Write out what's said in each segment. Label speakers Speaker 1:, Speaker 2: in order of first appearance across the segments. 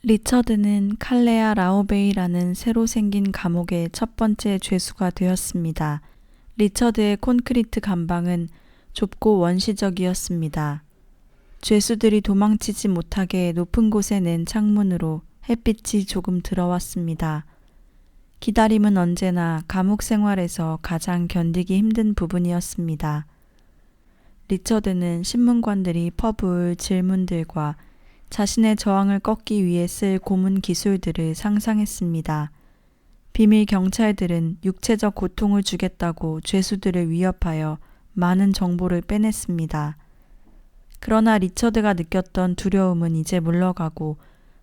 Speaker 1: 리처드는 칼레아 라오베이라는 새로 생긴 감옥의 첫 번째 죄수가 되었습니다. 리처드의 콘크리트 감방은 좁고 원시적이었습니다. 죄수들이 도망치지 못하게 높은 곳에 낸 창문으로 햇빛이 조금 들어왔습니다. 기다림은 언제나 감옥 생활에서 가장 견디기 힘든 부분이었습니다. 리처드는 신문관들이 퍼부을 질문들과 자신의 저항을 꺾기 위해 쓸 고문 기술들을 상상했습니다. 비밀 경찰들은 육체적 고통을 주겠다고 죄수들을 위협하여 많은 정보를 빼냈습니다. 그러나 리처드가 느꼈던 두려움은 이제 물러가고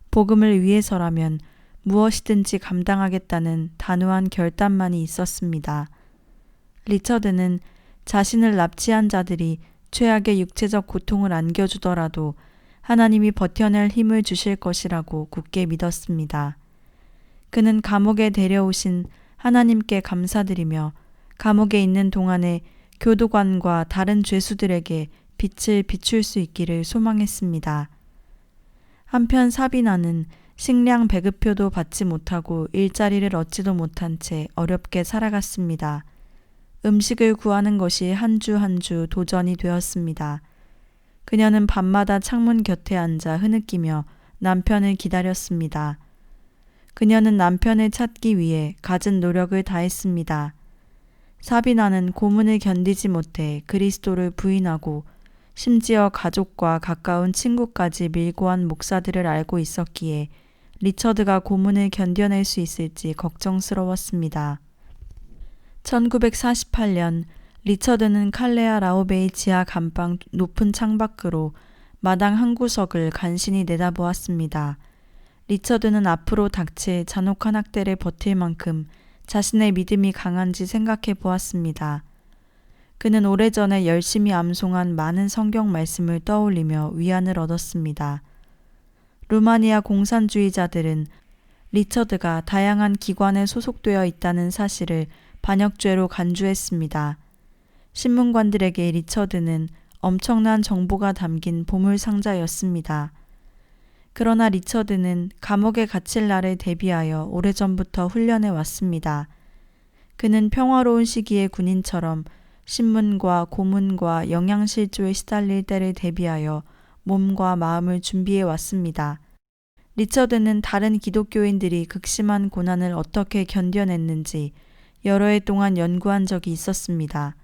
Speaker 1: 복음을 위해서라면 무엇이든지 감당하겠다는 단호한 결단만이 있었습니다. 리처드는 자신을 납치한 자들이 최악의 육체적 고통을 안겨주더라도 하나님이 버텨낼 힘을 주실 것이라고 굳게 믿었습니다. 그는 감옥에 데려오신 하나님께 감사드리며 감옥에 있는 동안에 교도관과 다른 죄수들에게 빛을 비출 수 있기를 소망했습니다. 한편 사비나는 식량 배급표도 받지 못하고 일자리를 얻지도 못한 채 어렵게 살아갔습니다. 음식을 구하는 것이 한 주 한 주 도전이 되었습니다. 그녀는 밤마다 창문 곁에 앉아 흐느끼며 남편을 기다렸습니다. 그녀는 남편을 찾기 위해 갖은 노력을 다했습니다. 사비나는 고문을 견디지 못해 그리스도를 부인하고 심지어 가족과 가까운 친구까지 밀고 한 목사들을 알고 있었기에 리처드가 고문을 견뎌낼 수 있을지 걱정스러웠습니다. 1948년 리처드는 칼레아 라오베이 지하 감방 높은 창밖으로 마당 한 구석을 간신히 내다보았습니다. 리처드는 앞으로 닥칠 잔혹한 학대를 버틸 만큼 자신의 믿음이 강한지 생각해 보았습니다. 그는 오래전에 열심히 암송한 많은 성경 말씀을 떠올리며 위안을 얻었습니다. 루마니아 공산주의자들은 리처드가 다양한 기관에 소속되어 있다는 사실을 반역죄로 간주했습니다. 신문관들에게 리처드는 엄청난 정보가 담긴 보물상자였습니다. 그러나 리처드는 감옥에 갇힐 날을 대비하여 오래전부터 훈련해 왔습니다. 그는 평화로운 시기의 군인처럼 신문과 고문과 영양실조에 시달릴 때를 대비하여 몸과 마음을 준비해 왔습니다. 리처드는 다른 기독교인들이 극심한 고난을 어떻게 견뎌냈는지 여러 해 동안 연구한 적이 있었습니다.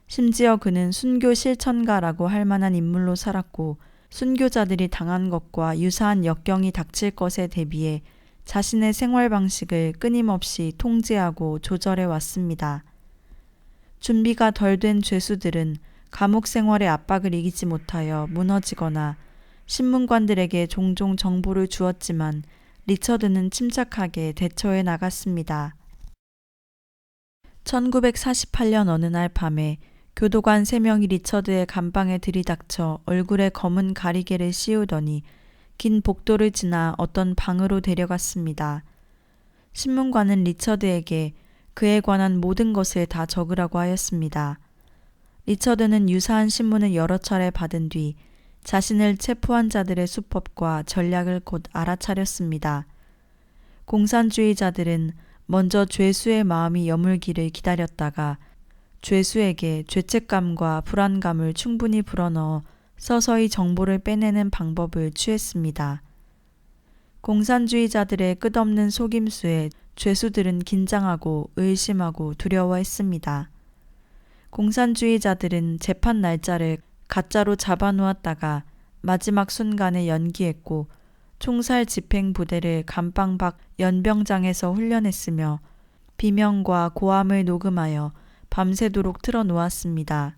Speaker 1: 심지어 그는 순교 실천가라고 할 만한 인물로 살았고 순교자들이 당한 것과 유사한 역경이 닥칠 것에 대비해 자신의 생활 방식을 끊임없이 통제하고 조절해 왔습니다. 준비가 덜 된 죄수들은 감옥 생활의 압박을 이기지 못하여 무너지거나 신문관들에게 종종 정보를 주었지만 리처드는 침착하게 대처해 나갔습니다. 1948년 어느 날 밤에 교도관 3명이 리처드의 감방에 들이닥쳐 얼굴에 검은 가리개를 씌우더니 긴 복도를 지나 어떤 방으로 데려갔습니다. 신문관은 리처드에게 그에 관한 모든 것을 다 적으라고 하였습니다. 리처드는 유사한 신문을 여러 차례 받은 뒤 자신을 체포한 자들의 수법과 전략을 곧 알아차렸습니다. 공산주의자들은 먼저 죄수의 마음이 여물기를 기다렸다가 죄수에게 죄책감과 불안감을 충분히 불어넣어 서서히 정보를 빼내는 방법을 취했습니다. 공산주의자들의 끝없는 속임수에 죄수들은 긴장하고 의심하고 두려워했습니다. 공산주의자들은 재판 날짜를 가짜로 잡아놓았다가 마지막 순간에 연기했고 총살 집행 부대를 감방 밖 연병장에서 훈련했으며 비명과 고함을 녹음하여 밤새도록 틀어놓았습니다.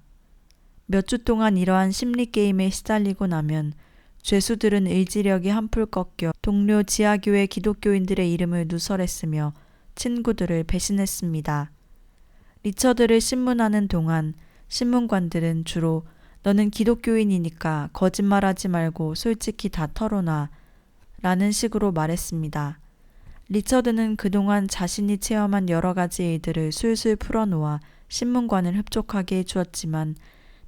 Speaker 1: 몇 주 동안 이러한 심리게임에 시달리고 나면 죄수들은 의지력이 한풀 꺾여 동료 지하교회 기독교인들의 이름을 누설했으며 친구들을 배신했습니다. 리처드를 신문하는 동안 신문관들은 주로 너는 기독교인이니까 거짓말하지 말고 솔직히 다 털어놔 라는 식으로 말했습니다. 리처드는 그동안 자신이 체험한 여러 가지 일들을 술술 풀어놓아 신문관을 흡족하게 해주었지만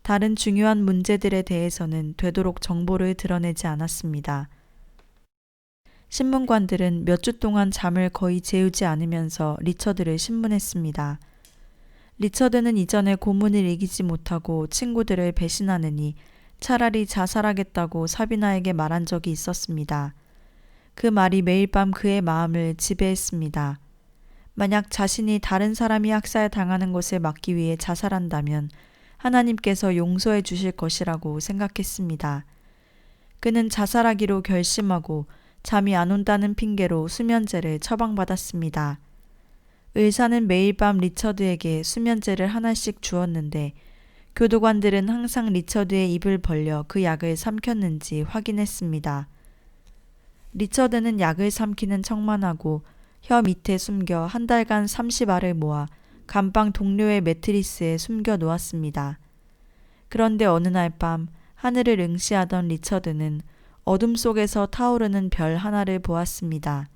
Speaker 1: 다른 중요한 문제들에 대해서는 되도록 정보를 드러내지 않았습니다. 신문관들은 몇 주 동안 잠을 거의 재우지 않으면서 리처드를 신문했습니다. 리처드는 이전에 고문을 이기지 못하고 친구들을 배신하느니 차라리 자살하겠다고 사비나에게 말한 적이 있었습니다. 그 말이 매일 밤 그의 마음을 지배했습니다. 만약 자신이 다른 사람이 학살당하는 것을 막기 위해 자살한다면 하나님께서 용서해 주실 것이라고 생각했습니다. 그는 자살하기로 결심하고 잠이 안 온다는 핑계로 수면제를 처방받았습니다. 의사는 매일 밤 리처드에게 수면제를 하나씩 주었는데 교도관들은 항상 리처드의 입을 벌려 그 약을 삼켰는지 확인했습니다. 리처드는 약을 삼키는 척만 하고 혀 밑에 숨겨 한 달간 30알을 모아 감방 동료의 매트리스에 숨겨 놓았습니다. 그런데 어느 날 밤 하늘을 응시하던 리처드는 어둠 속에서 타오르는 별 하나를 보았습니다.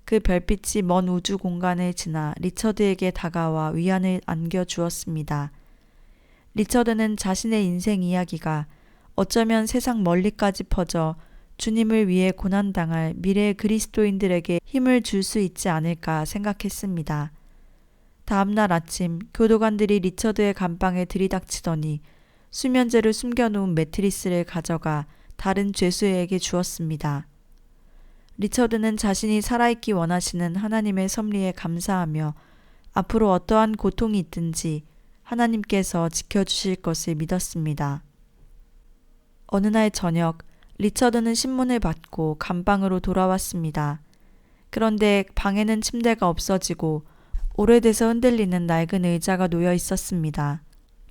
Speaker 1: 그 별빛이 먼 우주 공간을 지나 리처드에게 다가와 위안을 안겨주었습니다. 리처드는 자신의 인생 이야기가 어쩌면 세상 멀리까지 퍼져 주님을 위해 고난당할 미래의 그리스도인들에게 힘을 줄 수 있지 않을까 생각했습니다. 다음날 아침 교도관들이 리처드의 감방에 들이닥치더니 수면제를 숨겨놓은 매트리스를 가져가 다른 죄수에게 주었습니다. 리처드는 자신이 살아있기 원하시는 하나님의 섭리에 감사하며 앞으로 어떠한 고통이 있든지 하나님께서 지켜주실 것을 믿었습니다. 어느 날 저녁 리처드는 신문을 받고 감방으로 돌아왔습니다. 그런데 방에는 침대가 없어지고 오래돼서 흔들리는 낡은 의자가 놓여 있었습니다.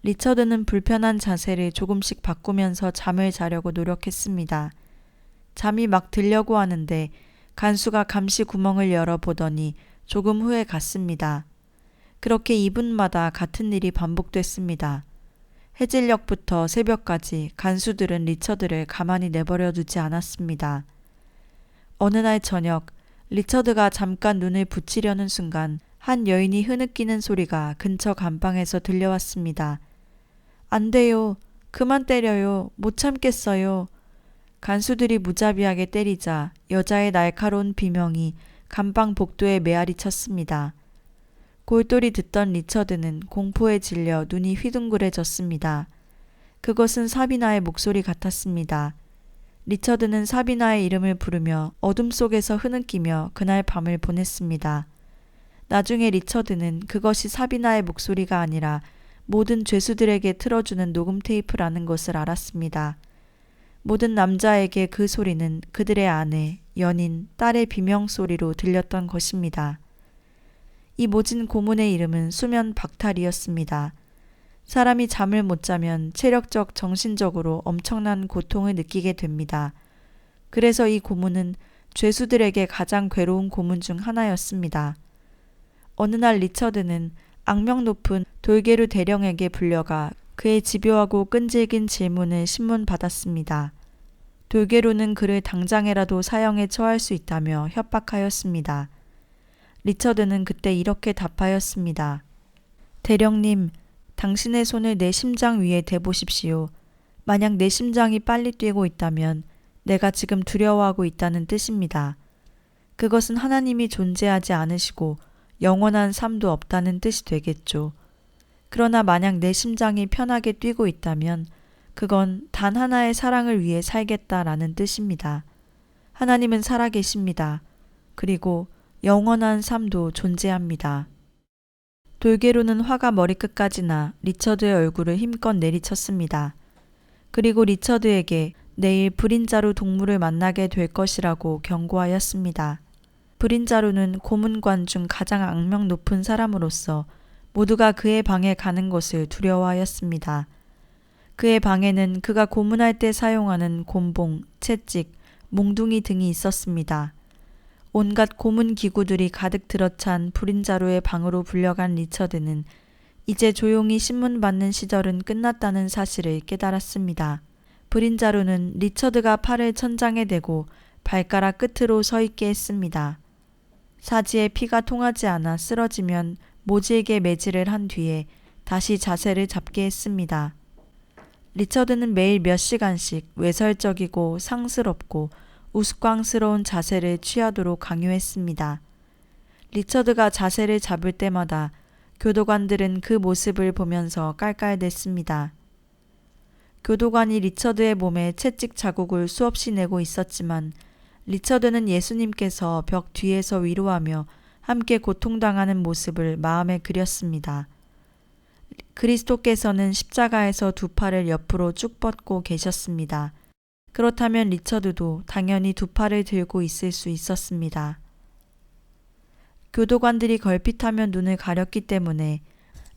Speaker 1: 리처드는 불편한 자세를 조금씩 바꾸면서 잠을 자려고 노력했습니다. 잠이 막 들려고 하는데 간수가 감시 구멍을 열어보더니 조금 후에 갔습니다. 그렇게 2분마다 같은 일이 반복됐습니다. 해질녘부터 새벽까지 간수들은 리처드를 가만히 내버려 두지 않았습니다. 어느 날 저녁 리처드가 잠깐 눈을 붙이려는 순간 한 여인이 흐느끼는 소리가 근처 감방에서 들려왔습니다. 안 돼요. 그만 때려요. 못 참겠어요. 간수들이 무자비하게 때리자 여자의 날카로운 비명이 감방 복도에 메아리 쳤습니다. 골똘히 듣던 리처드는 공포에 질려 눈이 휘둥그레졌습니다. 그것은 사비나의 목소리 같았습니다. 리처드는 사비나의 이름을 부르며 어둠 속에서 흐느끼며 그날 밤을 보냈습니다. 나중에 리처드는 그것이 사비나의 목소리가 아니라 모든 죄수들에게 틀어주는 녹음 테이프라는 것을 알았습니다. 모든 남자에게 그 소리는 그들의 아내, 연인, 딸의 비명소리로 들렸던 것입니다. 이 모진 고문의 이름은 수면 박탈이었습니다. 사람이 잠을 못 자면 체력적, 정신적으로 엄청난 고통을 느끼게 됩니다. 그래서 이 고문은 죄수들에게 가장 괴로운 고문 중 하나였습니다. 어느 날 리처드는 악명 높은 돌게루 대령에게 불려가 그의 집요하고 끈질긴 질문을 신문받았습니다. 돌게루는 그를 당장에라도 사형에 처할 수 있다며 협박하였습니다. 리처드는 그때 이렇게 답하였습니다. 대령님, 당신의 손을 내 심장 위에 대보십시오. 만약 내 심장이 빨리 뛰고 있다면 내가 지금 두려워하고 있다는 뜻입니다. 그것은 하나님이 존재하지 않으시고 영원한 삶도 없다는 뜻이 되겠죠. 그러나 만약 내 심장이 편하게 뛰고 있다면 그건 단 하나의 사랑을 위해 살겠다라는 뜻입니다. 하나님은 살아계십니다. 그리고 영원한 삶도 존재합니다. 돌게루는 화가 머리끝까지 나 리처드의 얼굴을 힘껏 내리쳤습니다. 그리고 리처드에게 내일 불인자루 동무를 만나게 될 것이라고 경고하였습니다. 불인자루는 고문관 중 가장 악명 높은 사람으로서 모두가 그의 방에 가는 것을 두려워하였습니다. 그의 방에는 그가 고문할 때 사용하는 곤봉, 채찍, 몽둥이 등이 있었습니다. 온갖 고문 기구들이 가득 들어찬 불인자루의 방으로 불려간 리처드는 이제 조용히 신문 받는 시절은 끝났다는 사실을 깨달았습니다. 불인자루는 리처드가 팔을 천장에 대고 발가락 끝으로 서 있게 했습니다. 사지에 피가 통하지 않아 쓰러지면 모질게 매질을 한 뒤에 다시 자세를 잡게 했습니다. 리처드는 매일 몇 시간씩 외설적이고 상스럽고 우스꽝스러운 자세를 취하도록 강요했습니다. 리처드가 자세를 잡을 때마다 교도관들은 그 모습을 보면서 깔깔댔습니다. 교도관이 리처드의 몸에 채찍 자국을 수없이 내고 있었지만 리처드는 예수님께서 벽 뒤에서 위로하며 함께 고통당하는 모습을 마음에 그렸습니다. 그리스도께서는 십자가에서 두 팔을 옆으로 쭉 뻗고 계셨습니다. 그렇다면 리처드도 당연히 두 팔을 들고 있을 수 있었습니다. 교도관들이 걸핏하면 눈을 가렸기 때문에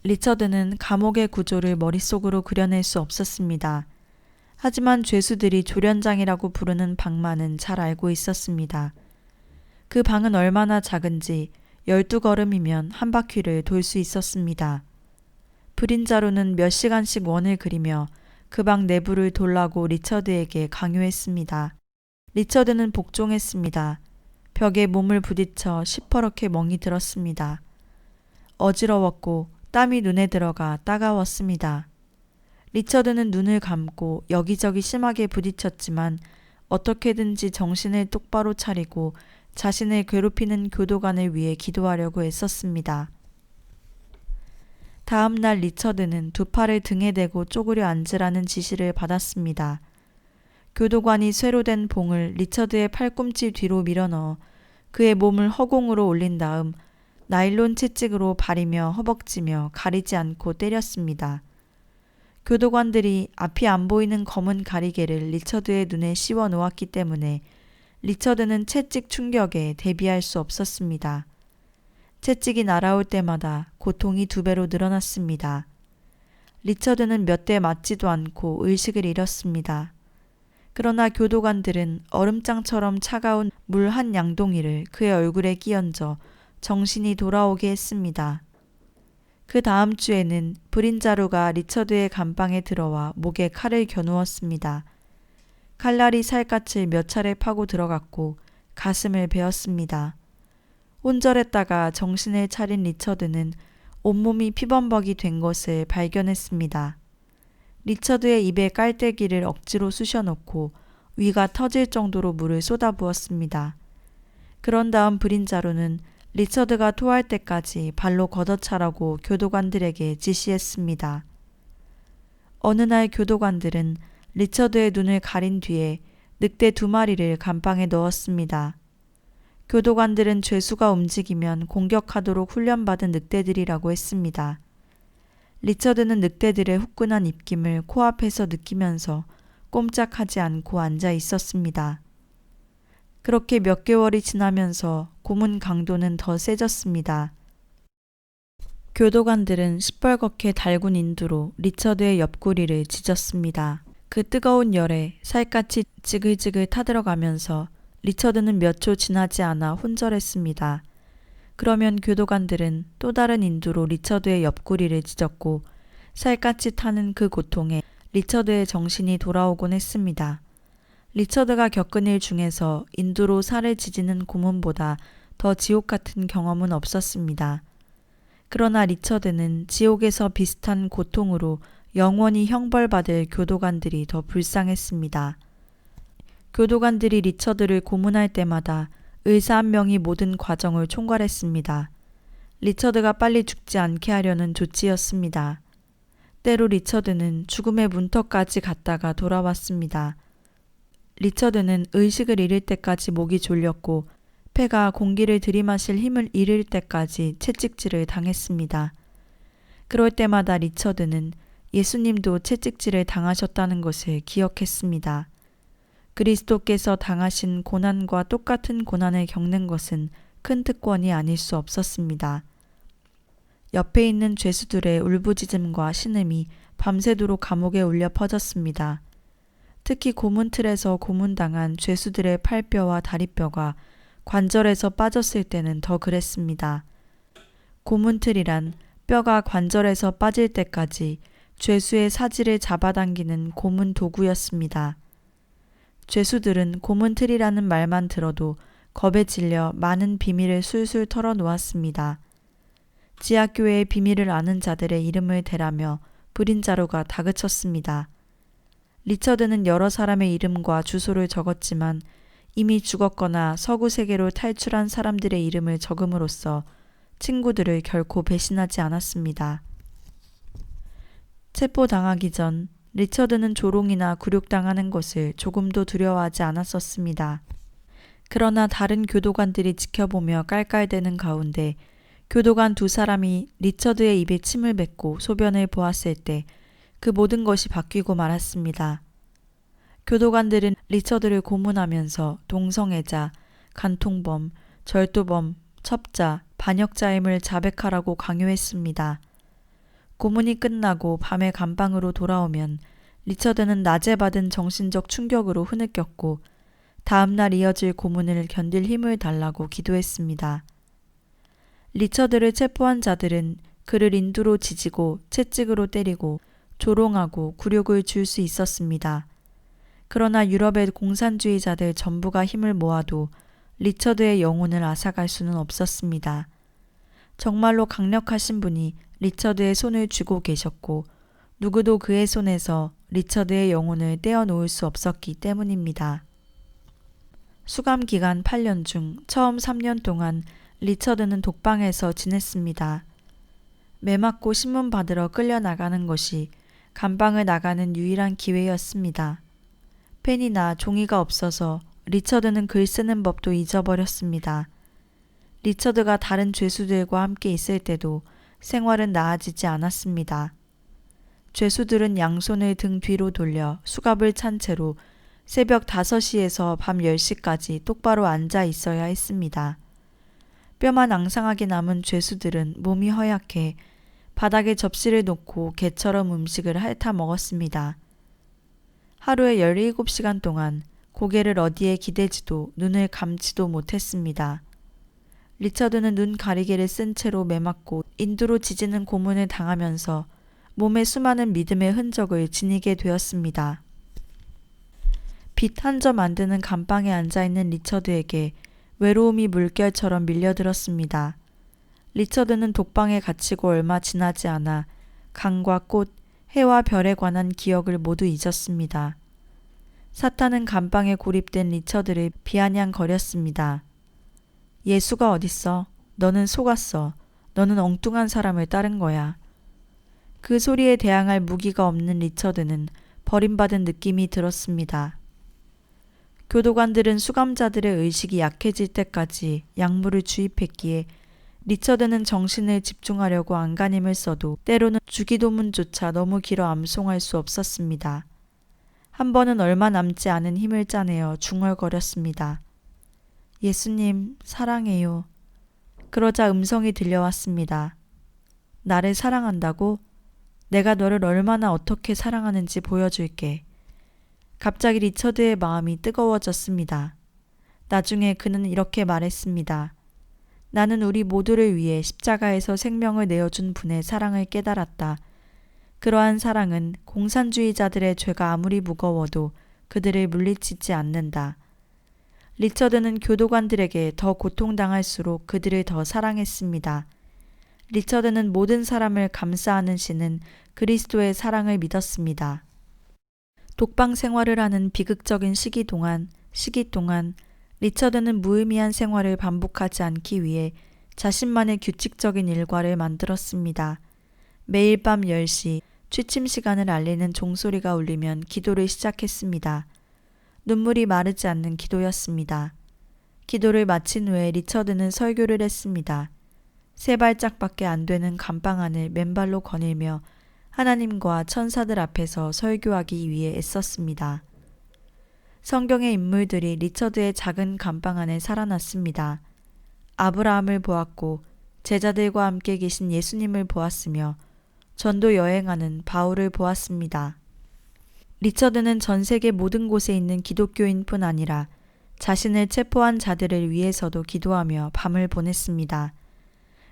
Speaker 1: 리처드는 감옥의 구조를 머릿속으로 그려낼 수 없었습니다. 하지만 죄수들이 조련장이라고 부르는 방만은 잘 알고 있었습니다. 그 방은 얼마나 작은지 12걸음이면 한 바퀴를 돌 수 있었습니다. 브린자루는 몇 시간씩 원을 그리며 그 방 내부를 돌라고 리처드에게 강요했습니다. 리처드는 복종했습니다. 벽에 몸을 부딪혀 시퍼렇게 멍이 들었습니다. 어지러웠고 땀이 눈에 들어가 따가웠습니다. 리처드는 눈을 감고 여기저기 심하게 부딪혔지만 어떻게든지 정신을 똑바로 차리고 자신을 괴롭히는 교도관을 위해 기도하려고 애썼습니다. 다음 날 리처드는 두 팔을 등에 대고 쪼그려 앉으라는 지시를 받았습니다. 교도관이 쇠로 된 봉을 리처드의 팔꿈치 뒤로 밀어넣어 그의 몸을 허공으로 올린 다음 나일론 채찍으로 바리며 허벅지며 가리지 않고 때렸습니다. 교도관들이 앞이 안 보이는 검은 가리개를 리처드의 눈에 씌워 놓았기 때문에 리처드는 채찍 충격에 대비할 수 없었습니다. 채찍이 날아올 때마다 고통이 2배로 늘어났습니다. 리처드는 몇 대 맞지도 않고 의식을 잃었습니다. 그러나 교도관들은 얼음장처럼 차가운 물 한 양동이를 그의 얼굴에 끼얹어 정신이 돌아오게 했습니다. 그 다음 주에는 브린자루가 리처드의 감방에 들어와 목에 칼을 겨누었습니다. 칼날이 살갗을 몇 차례 파고 들어갔고 가슴을 베었습니다. 혼절했다가 정신을 차린 리처드는 온몸이 피범벅이 된 것을 발견했습니다. 리처드의 입에 깔때기를 억지로 쑤셔놓고 위가 터질 정도로 물을 쏟아부었습니다. 그런 다음 브린자루는 리처드가 토할 때까지 발로 걷어차라고 교도관들에게 지시했습니다. 어느 날 교도관들은 리처드의 눈을 가린 뒤에 늑대 2마리를 감방에 넣었습니다. 교도관들은 죄수가 움직이면 공격하도록 훈련받은 늑대들이라고 했습니다. 리처드는 늑대들의 후끈한 입김을 코앞에서 느끼면서 꼼짝하지 않고 앉아 있었습니다. 그렇게 몇 개월이 지나면서 고문 강도는 더 세졌습니다. 교도관들은 시뻘겋게 달군 인두로 리처드의 옆구리를 찢었습니다. 그 뜨거운 열에 살갗이 지글지글 타들어가면서 리처드는 몇 초 지나지 않아 혼절했습니다. 그러면 교도관들은 또 다른 인두로 리처드의 옆구리를 찢었고 살갗이 타는 그 고통에 리처드의 정신이 돌아오곤 했습니다. 리처드가 겪은 일 중에서 인두로 살을 지지는 고문보다 더 지옥 같은 경험은 없었습니다. 그러나 리처드는 지옥에서 비슷한 고통으로 영원히 형벌받을 교도관들이 더 불쌍했습니다. 교도관들이 리처드를 고문할 때마다 의사 한 명이 모든 과정을 총괄했습니다. 리처드가 빨리 죽지 않게 하려는 조치였습니다. 때로 리처드는 죽음의 문턱까지 갔다가 돌아왔습니다. 리처드는 의식을 잃을 때까지 목이 졸렸고 폐가 공기를 들이마실 힘을 잃을 때까지 채찍질을 당했습니다. 그럴 때마다 리처드는 예수님도 채찍질을 당하셨다는 것을 기억했습니다. 그리스도께서 당하신 고난과 똑같은 고난을 겪는 것은 큰 특권이 아닐 수 없었습니다. 옆에 있는 죄수들의 울부짖음과 신음이 밤새도록 감옥에 울려 퍼졌습니다. 특히 고문틀에서 고문당한 죄수들의 팔뼈와 다리뼈가 관절에서 빠졌을 때는 더 그랬습니다. 고문틀이란 뼈가 관절에서 빠질 때까지 죄수의 사지를 잡아당기는 고문 도구였습니다. 죄수들은 고문틀이라는 말만 들어도 겁에 질려 많은 비밀을 술술 털어놓았습니다. 지하교회의 비밀을 아는 자들의 이름을 대라며 브린자루가 다그쳤습니다. 리처드는 여러 사람의 이름과 주소를 적었지만 이미 죽었거나 서구 세계로 탈출한 사람들의 이름을 적음으로써 친구들을 결코 배신하지 않았습니다. 체포당하기 전 리처드는 조롱이나 굴욕당하는 것을 조금도 두려워하지 않았었습니다. 그러나 다른 교도관들이 지켜보며 깔깔대는 가운데 교도관 두 사람이 리처드의 입에 침을 뱉고 소변을 보았을 때 그 모든 것이 바뀌고 말았습니다. 교도관들은 리처드를 고문하면서 동성애자, 간통범, 절도범, 첩자, 반역자임을 자백하라고 강요했습니다. 고문이 끝나고 밤에 감방으로 돌아오면 리처드는 낮에 받은 정신적 충격으로 흐느꼈고 다음날 이어질 고문을 견딜 힘을 달라고 기도했습니다. 리처드를 체포한 자들은 그를 인두로 지지고 채찍으로 때리고 조롱하고 굴욕을 줄 수 있었습니다. 그러나 유럽의 공산주의자들 전부가 힘을 모아도 리처드의 영혼을 앗아갈 수는 없었습니다. 정말로 강력하신 분이 리처드의 손을 쥐고 계셨고 누구도 그의 손에서 리처드의 영혼을 떼어놓을 수 없었기 때문입니다. 수감 기간 8년 중 처음 3년 동안 리처드는 독방에서 지냈습니다. 매 맞고 신문 받으러 끌려나가는 것이 감방을 나가는 유일한 기회였습니다. 펜이나 종이가 없어서 리처드는 글 쓰는 법도 잊어버렸습니다. 리처드가 다른 죄수들과 함께 있을 때도 생활은 나아지지 않았습니다. 죄수들은 양손을 등 뒤로 돌려 수갑을 찬 채로 새벽 5시에서 밤 10시까지 똑바로 앉아 있어야 했습니다. 뼈만 앙상하게 남은 죄수들은 몸이 허약해 바닥에 접시를 놓고 개처럼 음식을 핥아 먹었습니다. 하루에 17시간 동안 고개를 어디에 기대지도 눈을 감지도 못했습니다. 리처드는 눈 가리개를 쓴 채로 매맞고 인두로 지지는 고문을 당하면서 몸에 수많은 믿음의 흔적을 지니게 되었습니다. 빛 한 점 안 드는 감방에 앉아있는 리처드에게 외로움이 물결처럼 밀려들었습니다. 리처드는 독방에 갇히고 얼마 지나지 않아 강과 꽃, 해와 별에 관한 기억을 모두 잊었습니다. 사탄은 감방에 고립된 리처드를 비아냥거렸습니다. 예수가 어딨어? 너는 속았어. 너는 엉뚱한 사람을 따른 거야. 그 소리에 대항할 무기가 없는 리처드는 버림받은 느낌이 들었습니다. 교도관들은 수감자들의 의식이 약해질 때까지 약물을 주입했기에 리처드는 정신을 집중하려고 안간힘을 써도 때로는 주기도문조차 너무 길어 암송할 수 없었습니다. 한 번은 얼마 남지 않은 힘을 짜내어 중얼거렸습니다. 예수님, 사랑해요. 그러자 음성이 들려왔습니다. 나를 사랑한다고? 내가 너를 얼마나 어떻게 사랑하는지 보여줄게. 갑자기 리처드의 마음이 뜨거워졌습니다. 나중에 그는 이렇게 말했습니다. 나는 우리 모두를 위해 십자가에서 생명을 내어준 분의 사랑을 깨달았다. 그러한 사랑은 공산주의자들의 죄가 아무리 무거워도 그들을 물리치지 않는다. 리처드는 교도관들에게 더 고통당할수록 그들을 더 사랑했습니다. 리처드는 모든 사람을 감싸하는 신은 그리스도의 사랑을 믿었습니다. 독방 생활을 하는 비극적인 시기 동안 리처드는 무의미한 생활을 반복하지 않기 위해 자신만의 규칙적인 일과를 만들었습니다. 매일 밤 10시 취침 시간을 알리는 종소리가 울리면 기도를 시작했습니다. 눈물이 마르지 않는 기도였습니다. 기도를 마친 후에 리처드는 설교를 했습니다. 3발짝밖에 안 되는 감방 안을 맨발로 거닐며 하나님과 천사들 앞에서 설교하기 위해 애썼습니다. 성경의 인물들이 리처드의 작은 감방 안에 살아났습니다. 아브라함을 보았고 제자들과 함께 계신 예수님을 보았으며 전도 여행하는 바울을 보았습니다. 리처드는 전 세계 모든 곳에 있는 기독교인뿐 아니라 자신을 체포한 자들을 위해서도 기도하며 밤을 보냈습니다.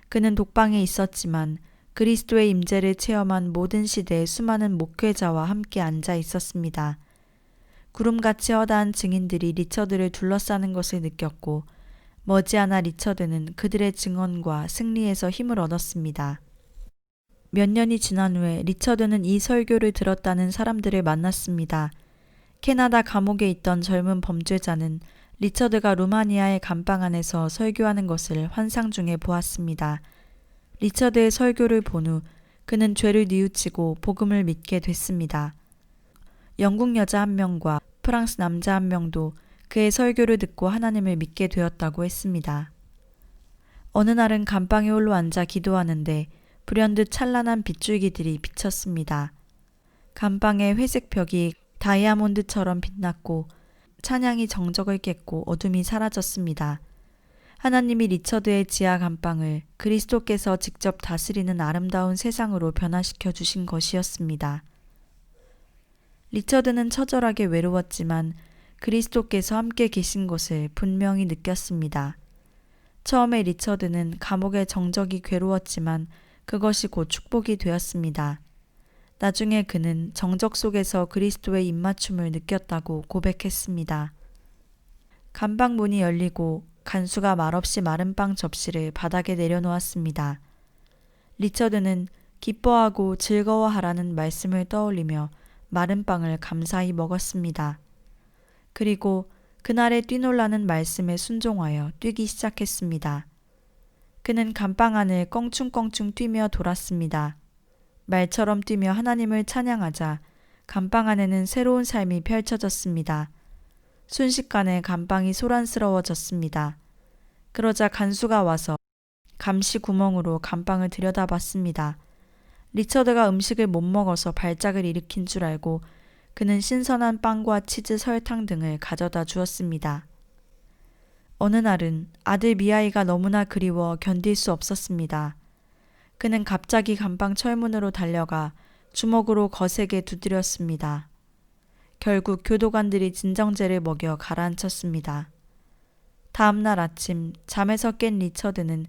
Speaker 1: 그는 독방에 있었지만 그리스도의 임재를 체험한 모든 시대의 수많은 목회자와 함께 앉아 있었습니다. 구름같이 허다한 증인들이 리처드를 둘러싸는 것을 느꼈고 머지않아 리처드는 그들의 증언과 승리에서 힘을 얻었습니다. 몇 년이 지난 후에 리처드는 이 설교를 들었다는 사람들을 만났습니다. 캐나다 감옥에 있던 젊은 범죄자는 리처드가 루마니아의 감방 안에서 설교하는 것을 환상 중에 보았습니다. 리처드의 설교를 본 후 그는 죄를 뉘우치고 복음을 믿게 됐습니다. 영국 여자 한 명과 프랑스 남자 한 명도 그의 설교를 듣고 하나님을 믿게 되었다고 했습니다. 어느 날은 감방에 홀로 앉아 기도하는데 불현듯 찬란한 빗줄기들이 비쳤습니다. 감방의 회색 벽이 다이아몬드처럼 빛났고 찬양이 정적을 깼고 어둠이 사라졌습니다. 하나님이 리처드의 지하 감방을 그리스도께서 직접 다스리는 아름다운 세상으로 변화시켜 주신 것이었습니다. 리처드는 처절하게 외로웠지만 그리스도께서 함께 계신 것을 분명히 느꼈습니다. 처음에 리처드는 감옥의 정적이 괴로웠지만 그것이 곧 축복이 되었습니다. 나중에 그는 정적 속에서 그리스도의 입맞춤을 느꼈다고 고백했습니다. 감방 문이 열리고 간수가 말없이 마른 빵 접시를 바닥에 내려놓았습니다. 리처드는 기뻐하고 즐거워하라는 말씀을 떠올리며 마른 빵을 감사히 먹었습니다. 그리고 그날의 뛰놀라는 말씀에 순종하여 뛰기 시작했습니다. 그는 감방 안을 껑충껑충 뛰며 돌았습니다. 말처럼 뛰며 하나님을 찬양하자 감방 안에는 새로운 삶이 펼쳐졌습니다. 순식간에 감방이 소란스러워졌습니다. 그러자 간수가 와서 감시 구멍으로 감방을 들여다봤습니다. 리처드가 음식을 못 먹어서 발작을 일으킨 줄 알고 그는 신선한 빵과 치즈, 설탕 등을 가져다 주었습니다. 어느 날은 아들 미아이가 너무나 그리워 견딜 수 없었습니다. 그는 갑자기 감방 철문으로 달려가 주먹으로 거세게 두드렸습니다. 결국 교도관들이 진정제를 먹여 가라앉혔습니다. 다음 날 아침 잠에서 깬 리처드는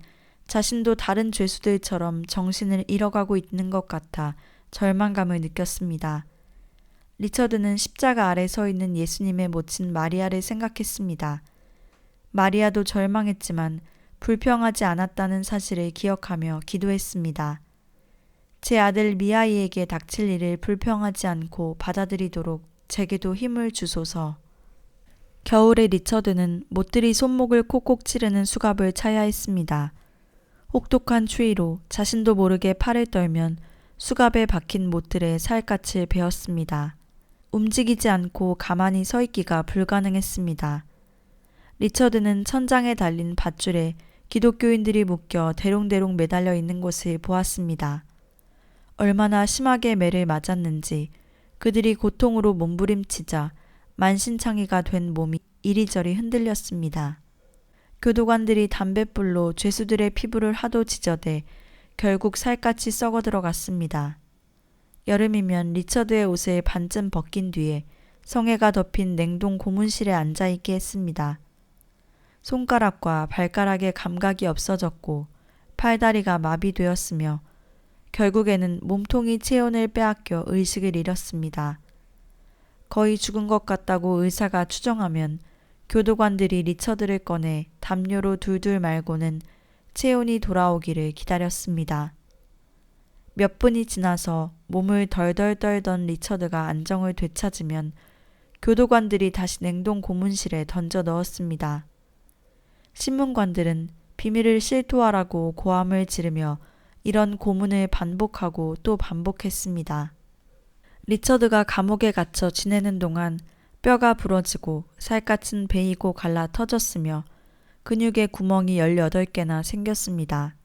Speaker 1: 자신도 다른 죄수들처럼 정신을 잃어가고 있는 것 같아 절망감을 느꼈습니다. 리처드는 십자가 아래 서 있는 예수님의 모친 마리아를 생각했습니다. 마리아도 절망했지만 불평하지 않았다는 사실을 기억하며 기도했습니다. 제 아들 미아이에게 닥칠 일을 불평하지 않고 받아들이도록 제게도 힘을 주소서. 겨울에 리처드는 못들이 손목을 콕콕 찌르는 수갑을 차야 했습니다. 혹독한 추위로 자신도 모르게 팔을 떨면 수갑에 박힌 못들의 살갗을 베었습니다. 움직이지 않고 가만히 서 있기가 불가능했습니다. 리처드는 천장에 달린 밧줄에 기독교인들이 묶여 대롱대롱 매달려 있는 것을 보았습니다. 얼마나 심하게 매를 맞았는지 그들이 고통으로 몸부림치자 만신창이가 된 몸이 이리저리 흔들렸습니다. 교도관들이 담뱃불로 죄수들의 피부를 하도 지저대 결국 살갗이 썩어 들어갔습니다. 여름이면 리처드의 옷을 반쯤 벗긴 뒤에 성에가 덮인 냉동 고문실에 앉아있게 했습니다. 손가락과 발가락의 감각이 없어졌고 팔다리가 마비되었으며 결국에는 몸통이 체온을 빼앗겨 의식을 잃었습니다. 거의 죽은 것 같다고 의사가 추정하면 교도관들이 리처드를 꺼내 담요로 둘둘 말고는 체온이 돌아오기를 기다렸습니다. 몇 분이 지나서 몸을 덜덜 떨던 리처드가 안정을 되찾으면 교도관들이 다시 냉동 고문실에 던져 넣었습니다. 신문관들은 비밀을 실토하라고 고함을 지르며 이런 고문을 반복하고 또 반복했습니다. 리처드가 감옥에 갇혀 지내는 동안 뼈가 부러지고 살갗은 베이고 갈라 터졌으며 근육의 구멍이 18개나 생겼습니다.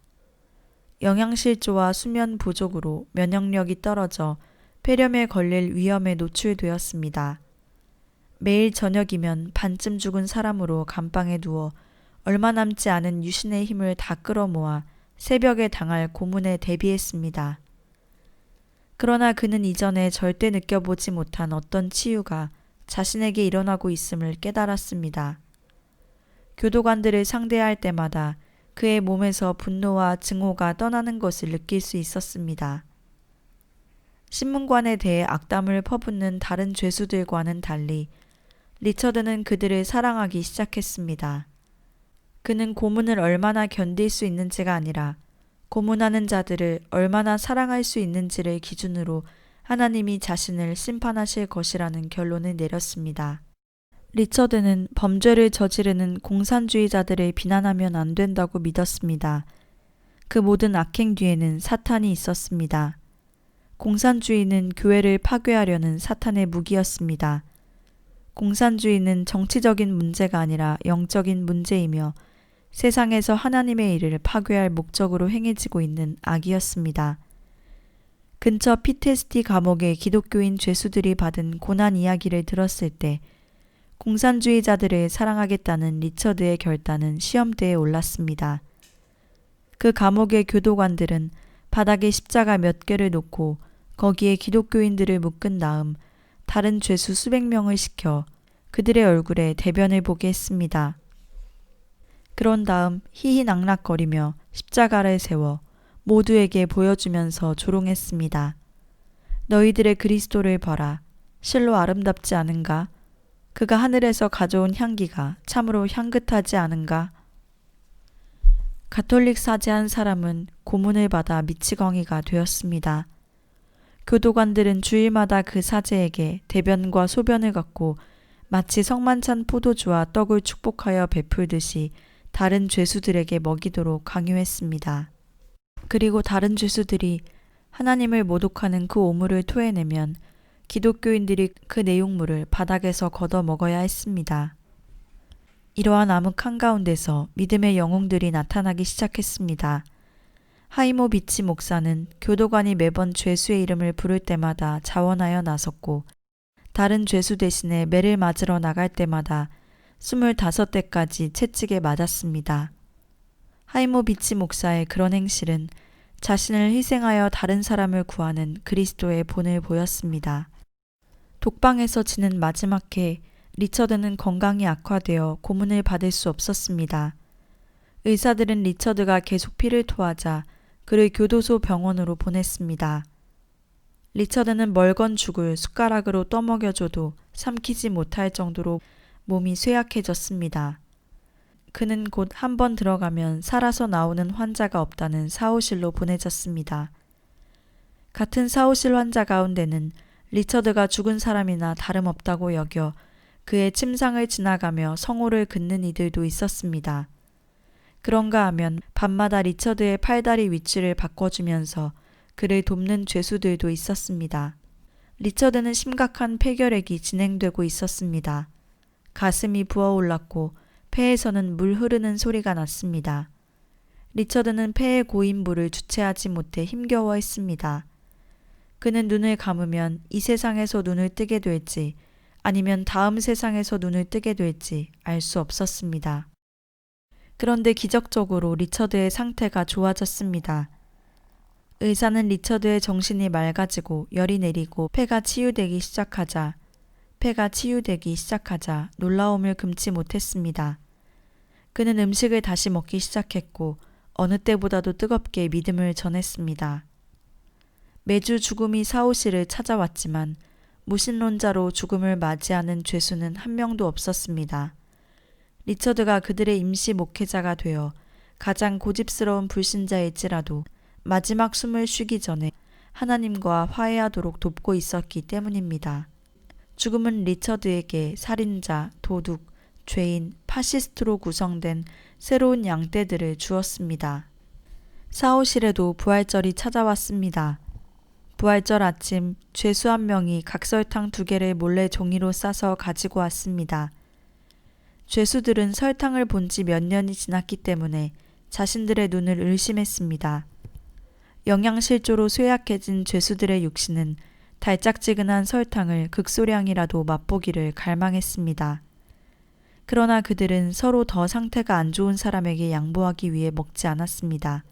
Speaker 1: 영양실조와 수면 부족으로 면역력이 떨어져 폐렴에 걸릴 위험에 노출되었습니다. 매일 저녁이면 반쯤 죽은 사람으로 감방에 누워 얼마 남지 않은 유신의 힘을 다 끌어모아 새벽에 당할 고문에 대비했습니다. 그러나 그는 이전에 절대 느껴보지 못한 어떤 치유가 자신에게 일어나고 있음을 깨달았습니다. 교도관들을 상대할 때마다 그의 몸에서 분노와 증오가 떠나는 것을 느낄 수 있었습니다. 신문관에 대해 악담을 퍼붓는 다른 죄수들과는 달리 리처드는 그들을 사랑하기 시작했습니다. 그는 고문을 얼마나 견딜 수 있는지가 아니라 고문하는 자들을 얼마나 사랑할 수 있는지를 기준으로 하나님이 자신을 심판하실 것이라는 결론을 내렸습니다. 리처드는 범죄를 저지르는 공산주의자들을 비난하면 안 된다고 믿었습니다. 그 모든 악행 뒤에는 사탄이 있었습니다. 공산주의는 교회를 파괴하려는 사탄의 무기였습니다. 공산주의는 정치적인 문제가 아니라 영적인 문제이며 세상에서 하나님의 일을 파괴할 목적으로 행해지고 있는 악이었습니다. 근처 피테스티 감옥의 기독교인 죄수들이 받은 고난 이야기를 들었을 때 공산주의자들을 사랑하겠다는 리처드의 결단은 시험대에 올랐습니다. 그 감옥의 교도관들은 바닥에 십자가 몇 개를 놓고 거기에 기독교인들을 묶은 다음 다른 죄수 수백 명을 시켜 그들의 얼굴에 대변을 보게 했습니다. 그런 다음 희희낙낙거리며 십자가를 세워 모두에게 보여주면서 조롱했습니다. 너희들의 그리스도를 봐라. 실로 아름답지 않은가? 그가 하늘에서 가져온 향기가 참으로 향긋하지 않은가? 가톨릭 사제 한 사람은 고문을 받아 미치광이가 되었습니다. 교도관들은 주일마다 그 사제에게 대변과 소변을 갖고 마치 성만찬 포도주와 떡을 축복하여 베풀듯이 다른 죄수들에게 먹이도록 강요했습니다. 그리고 다른 죄수들이 하나님을 모독하는 그 오물을 토해내면 기독교인들이 그 내용물을 바닥에서 걷어 먹어야 했습니다. 이러한 암흑 한가운데서 믿음의 영웅들이 나타나기 시작했습니다. 하이모 비치 목사는 교도관이 매번 죄수의 이름을 부를 때마다 자원하여 나섰고 다른 죄수 대신에 매를 맞으러 나갈 때마다 25대까지 채찍에 맞았습니다. 하이모 비치 목사의 그런 행실은 자신을 희생하여 다른 사람을 구하는 그리스도의 본을 보였습니다. 독방에서 지낸 마지막 해 리처드는 건강이 악화되어 고문을 받을 수 없었습니다. 의사들은 리처드가 계속 피를 토하자 그를 교도소 병원으로 보냈습니다. 리처드는 멀건 죽을 숟가락으로 떠먹여줘도 삼키지 못할 정도로 몸이 쇠약해졌습니다. 그는 곧 한 번 들어가면 살아서 나오는 환자가 없다는 사호실로 보내졌습니다. 같은 사호실 환자 가운데는 리처드가 죽은 사람이나 다름없다고 여겨 그의 침상을 지나가며 성호를 긋는 이들도 있었습니다. 그런가 하면 밤마다 리처드의 팔다리 위치를 바꿔주면서 그를 돕는 죄수들도 있었습니다. 리처드는 심각한 폐결핵이 진행되고 있었습니다. 가슴이 부어올랐고 폐에서는 물 흐르는 소리가 났습니다. 리처드는 폐의 고인물을 주체하지 못해 힘겨워했습니다. 그는 눈을 감으면 이 세상에서 눈을 뜨게 될지 아니면 다음 세상에서 눈을 뜨게 될지 알 수 없었습니다. 그런데 기적적으로 리처드의 상태가 좋아졌습니다. 의사는 리처드의 정신이 맑아지고 열이 내리고 폐가 치유되기 시작하자 놀라움을 금치 못했습니다. 그는 음식을 다시 먹기 시작했고 어느 때보다도 뜨겁게 믿음을 전했습니다. 매주 죽음이 사오실을 찾아왔지만 무신론자로 죽음을 맞이하는 죄수는 한 명도 없었습니다. 리처드가 그들의 임시 목회자가 되어 가장 고집스러운 불신자일지라도 마지막 숨을 쉬기 전에 하나님과 화해하도록 돕고 있었기 때문입니다. 죽음은 리처드에게 살인자, 도둑, 죄인, 파시스트로 구성된 새로운 양떼들을 주었습니다. 사오실에도 부활절이 찾아왔습니다. 부활절 아침 죄수 한 명이 각설탕 2개를 몰래 종이로 싸서 가지고 왔습니다. 죄수들은 설탕을 본 지 몇 년이 지났기 때문에 자신들의 눈을 의심했습니다. 영양실조로 쇠약해진 죄수들의 육신은 달짝지근한 설탕을 극소량이라도 맛보기를 갈망했습니다. 그러나 그들은 서로 더 상태가 안 좋은 사람에게 양보하기 위해 먹지 않았습니다.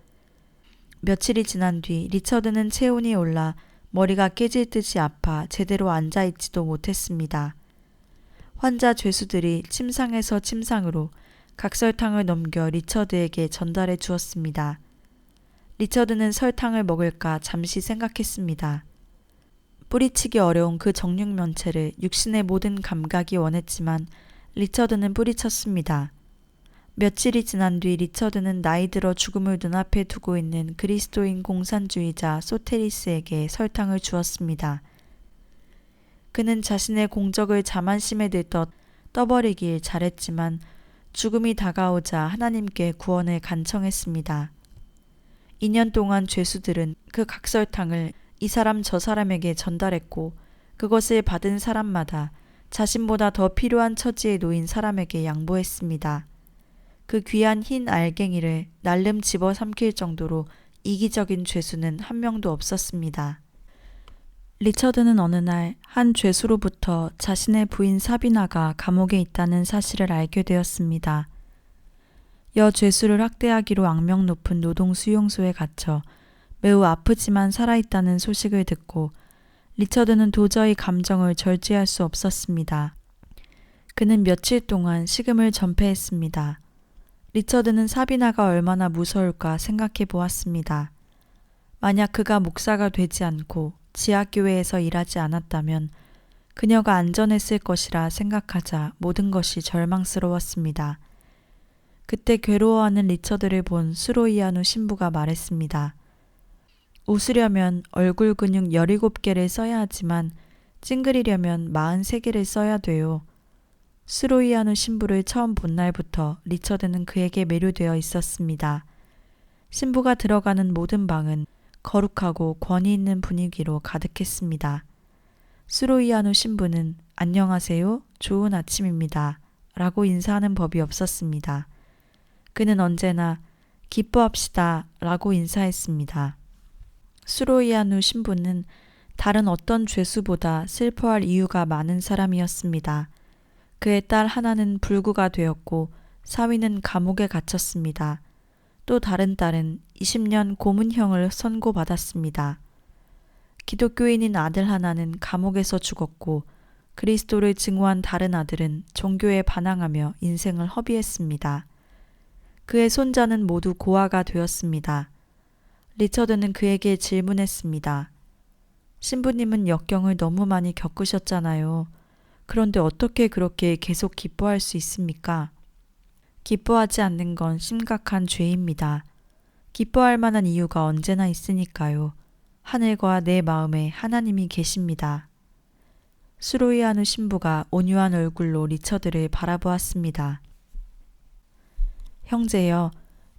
Speaker 1: 며칠이 지난 뒤 리처드는 체온이 올라 머리가 깨질 듯이 아파 제대로 앉아있지도 못했습니다. 환자 죄수들이 침상에서 침상으로 각설탕을 넘겨 리처드에게 전달해 주었습니다. 리처드는 설탕을 먹을까 잠시 생각했습니다. 뿌리치기 어려운 그 정육면체를 육신의 모든 감각이 원했지만 리처드는 뿌리쳤습니다. 며칠이 지난 뒤 리처드는 나이 들어 죽음을 눈앞에 두고 있는 그리스도인 공산주의자 소테리스에게 설탕을 주었습니다. 그는 자신의 공적을 자만심에 들떠 떠버리길 잘했지만 죽음이 다가오자 하나님께 구원을 간청했습니다. 2년 동안 죄수들은 그 각설탕을 이 사람 저 사람에게 전달했고 그것을 받은 사람마다 자신보다 더 필요한 처지에 놓인 사람에게 양보했습니다. 그 귀한 흰 알갱이를 날름 집어삼킬 정도로 이기적인 죄수는 한 명도 없었습니다. 리처드는 어느 날 한 죄수로부터 자신의 부인 사비나가 감옥에 있다는 사실을 알게 되었습니다. 여 죄수를 학대하기로 악명 높은 노동 수용소에 갇혀 매우 아프지만 살아있다는 소식을 듣고 리처드는 도저히 감정을 절제할 수 없었습니다. 그는 며칠 동안 식음을 전폐했습니다. 리처드는 사비나가 얼마나 무서울까 생각해 보았습니다. 만약 그가 목사가 되지 않고 지하교회에서 일하지 않았다면 그녀가 안전했을 것이라 생각하자 모든 것이 절망스러웠습니다. 그때 괴로워하는 리처드를 본 수로이아누 신부가 말했습니다. 웃으려면 얼굴 근육 17개를 써야 하지만 찡그리려면 43개를 써야 돼요. 수로이아누 신부를 처음 본 날부터 리처드는 그에게 매료되어 있었습니다. 신부가 들어가는 모든 방은 거룩하고 권위 있는 분위기로 가득했습니다. 수로이아누 신부는 안녕하세요, 좋은 아침입니다 라고 인사하는 법이 없었습니다. 그는 언제나 기뻐합시다 라고 인사했습니다. 수로이아누 신부는 다른 어떤 죄수보다 슬퍼할 이유가 많은 사람이었습니다. 그의 딸 하나는 불구가 되었고 사위는 감옥에 갇혔습니다. 또 다른 딸은 20년 고문형을 선고받았습니다. 기독교인인 아들 하나는 감옥에서 죽었고 그리스도를 증오한 다른 아들은 종교에 반항하며 인생을 허비했습니다. 그의 손자는 모두 고아가 되었습니다. 리처드는 그에게 질문했습니다. 신부님은 역경을 너무 많이 겪으셨잖아요. 그런데 어떻게 그렇게 계속 기뻐할 수 있습니까? 기뻐하지 않는 건 심각한 죄입니다. 기뻐할 만한 이유가 언제나 있으니까요. 하늘과 내 마음에 하나님이 계십니다. 수로이아누 신부가 온유한 얼굴로 리처드를 바라보았습니다. 형제여,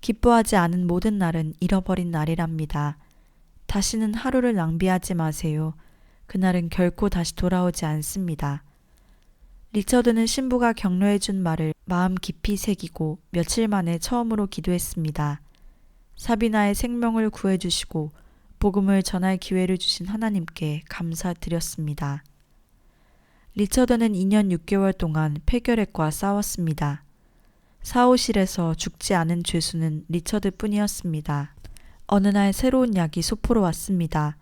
Speaker 1: 기뻐하지 않은 모든 날은 잃어버린 날이랍니다. 다시는 하루를 낭비하지 마세요. 그날은 결코 다시 돌아오지 않습니다. 리처드는 신부가 격려해준 말을 마음 깊이 새기고 며칠 만에 처음으로 기도했습니다. 사비나의 생명을 구해주시고 복음을 전할 기회를 주신 하나님께 감사드렸습니다. 리처드는 2년 6개월 동안 폐결핵과 싸웠습니다. 사호실에서 죽지 않은 죄수는 리처드뿐이었습니다. 어느 날 새로운 약이 소포로 왔습니다.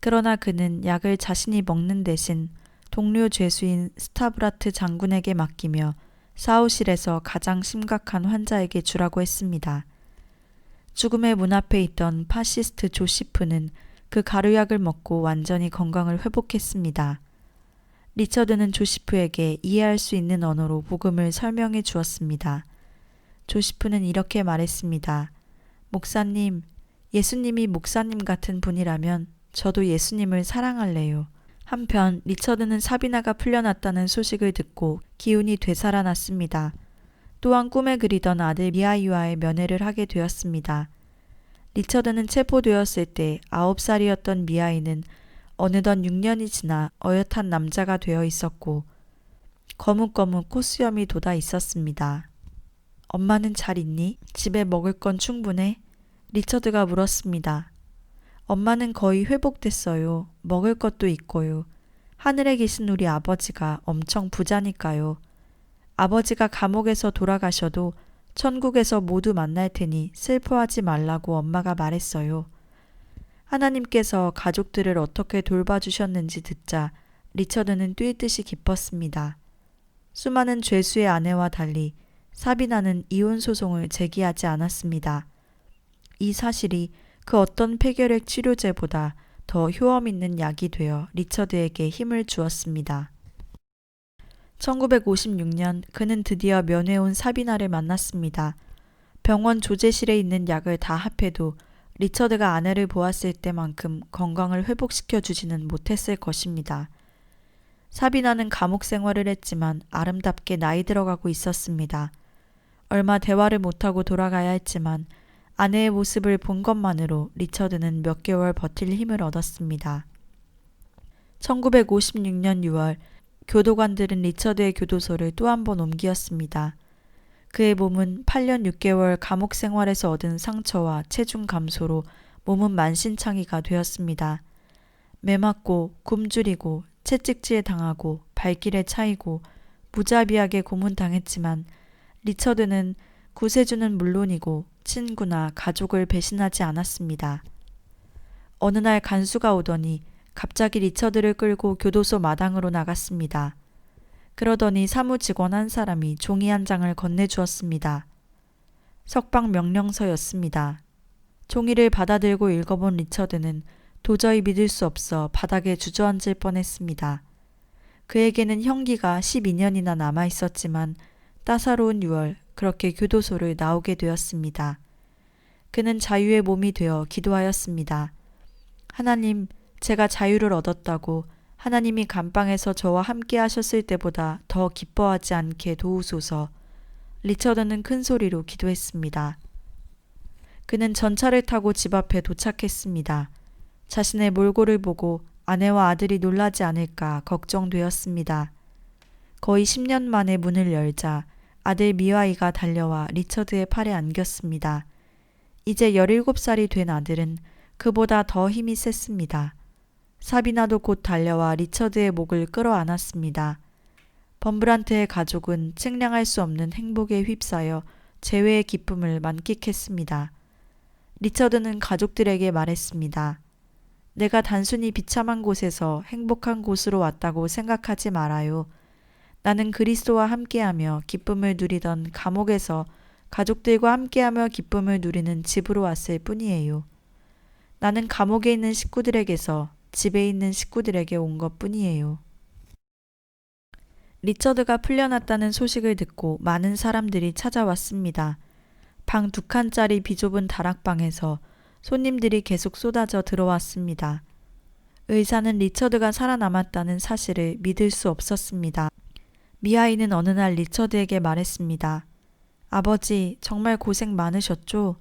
Speaker 1: 그러나 그는 약을 자신이 먹는 대신 동료 죄수인 스타브라트 장군에게 맡기며 사호실에서 가장 심각한 환자에게 주라고 했습니다. 죽음의 문 앞에 있던 파시스트 조시프는 그 가루약을 먹고 완전히 건강을 회복했습니다. 리처드는 조시프에게 이해할 수 있는 언어로 복음을 설명해 주었습니다. 조시프는 이렇게 말했습니다. 목사님, 예수님이 목사님 같은 분이라면 저도 예수님을 사랑할래요. 한편 리처드는 사비나가 풀려났다는 소식을 듣고 기운이 되살아났습니다. 또한 꿈에 그리던 아들 미아이와의 면회를 하게 되었습니다. 리처드는 체포되었을 때 9살이었던 미아이는 어느덧 6년이 지나 어엿한 남자가 되어 있었고 거뭇거뭇 콧수염이 돋아 있었습니다. 엄마는 잘 있니? 집에 먹을 건 충분해? 리처드가 물었습니다. 엄마는 거의 회복됐어요. 먹을 것도 있고요. 하늘에 계신 우리 아버지가 엄청 부자니까요. 아버지가 감옥에서 돌아가셔도 천국에서 모두 만날 테니 슬퍼하지 말라고 엄마가 말했어요. 하나님께서 가족들을 어떻게 돌봐주셨는지 듣자 리처드는 뛰듯이 기뻤습니다. 수많은 죄수의 아내와 달리 사비나는 이혼 소송을 제기하지 않았습니다. 이 사실이 그 어떤 폐결핵 치료제보다 더 효험 있는 약이 되어 리처드에게 힘을 주었습니다. 1956년 그는 드디어 면회 온 사비나를 만났습니다. 병원 조제실에 있는 약을 다 합해도 리처드가 아내를 보았을 때만큼 건강을 회복시켜 주지는 못했을 것입니다. 사비나는 감옥 생활을 했지만 아름답게 나이 들어가고 있었습니다. 얼마 대화를 못하고 돌아가야 했지만 아내의 모습을 본 것만으로 리처드는 몇 개월 버틸 힘을 얻었습니다. 1956년 6월 교도관들은 리처드의 교도소를 또 한 번 옮기었습니다. 그의 몸은 8년 6개월 감옥 생활에서 얻은 상처와 체중 감소로 몸은 만신창이가 되었습니다. 매맞고 굶주리고 채찍질에 당하고 발길에 차이고 무자비하게 고문당했지만 리처드는 구세주는 물론이고 친구나 가족을 배신하지 않았습니다. 어느 날 간수가 오더니 갑자기 리처드를 끌고 교도소 마당으로 나갔습니다. 그러더니 사무직원 한 사람이 종이 한 장을 건네주었습니다. 석방 명령서였습니다. 종이를 받아들고 읽어본 리처드는 도저히 믿을 수 없어 바닥에 주저앉을 뻔했습니다. 그에게는 형기가 12년이나 남아 있었지만 따사로운 6월 그렇게 교도소를 나오게 되었습니다. 그는 자유의 몸이 되어 기도하였습니다. 하나님, 제가 자유를 얻었다고 하나님이 감방에서 저와 함께 하셨을 때보다 더 기뻐하지 않게 도우소서. 리처드는 큰 소리로 기도했습니다. 그는 전차를 타고 집 앞에 도착했습니다. 자신의 몰골을 보고 아내와 아들이 놀라지 않을까 걱정되었습니다. 거의 10년 만에 문을 열자 아들 미와이가 달려와 리처드의 팔에 안겼습니다. 이제 17살이 된 아들은 그보다 더 힘이 셌습니다. 사비나도 곧 달려와 리처드의 목을 끌어안았습니다. 범브란트의 가족은 측량할 수 없는 행복에 휩싸여 재회의 기쁨을 만끽했습니다. 리처드는 가족들에게 말했습니다. 내가 단순히 비참한 곳에서 행복한 곳으로 왔다고 생각하지 말아요. 나는 그리스도와 함께하며 기쁨을 누리던 감옥에서 가족들과 함께하며 기쁨을 누리는 집으로 왔을 뿐이에요. 나는 감옥에 있는 식구들에게서 집에 있는 식구들에게 온 것 뿐이에요. 리처드가 풀려났다는 소식을 듣고 많은 사람들이 찾아왔습니다. 방 2칸짜리 비좁은 다락방에서 손님들이 계속 쏟아져 들어왔습니다. 의사는 리처드가 살아남았다는 사실을 믿을 수 없었습니다. 미아이는 어느 날 리처드에게 말했습니다. 아버지, 정말 고생 많으셨죠?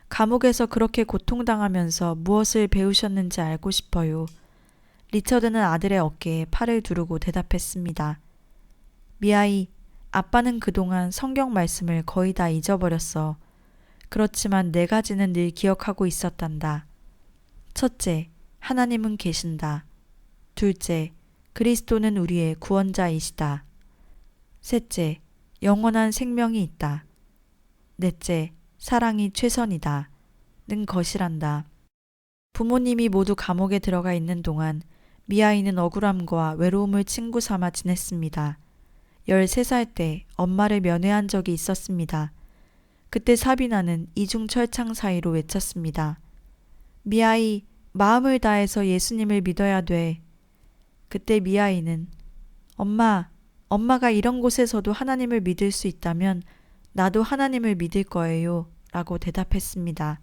Speaker 1: 감옥에서 그렇게 고통당하면서 무엇을 배우셨는지 알고 싶어요. 리처드는 아들의 어깨에 팔을 두르고 대답했습니다. 미아이, 아빠는 그동안 성경 말씀을 거의 다 잊어버렸어. 그렇지만 4가지는 늘 기억하고 있었단다. 첫째, 하나님은 계신다. 둘째, 그리스도는 우리의 구원자이시다. 셋째, 영원한 생명이 있다. 넷째, 사랑이 최선이다. 는 것이란다. 부모님이 모두 감옥에 들어가 있는 동안 미아이는 억울함과 외로움을 친구 삼아 지냈습니다. 13살 때 엄마를 면회한 적이 있었습니다. 그때 사비나는 이중철창 사이로 외쳤습니다. 미아이, 마음을 다해서 예수님을 믿어야 돼. 그때 미아이는 엄마가 이런 곳에서도 하나님을 믿을 수 있다면 나도 하나님을 믿을 거예요. 라고 대답했습니다.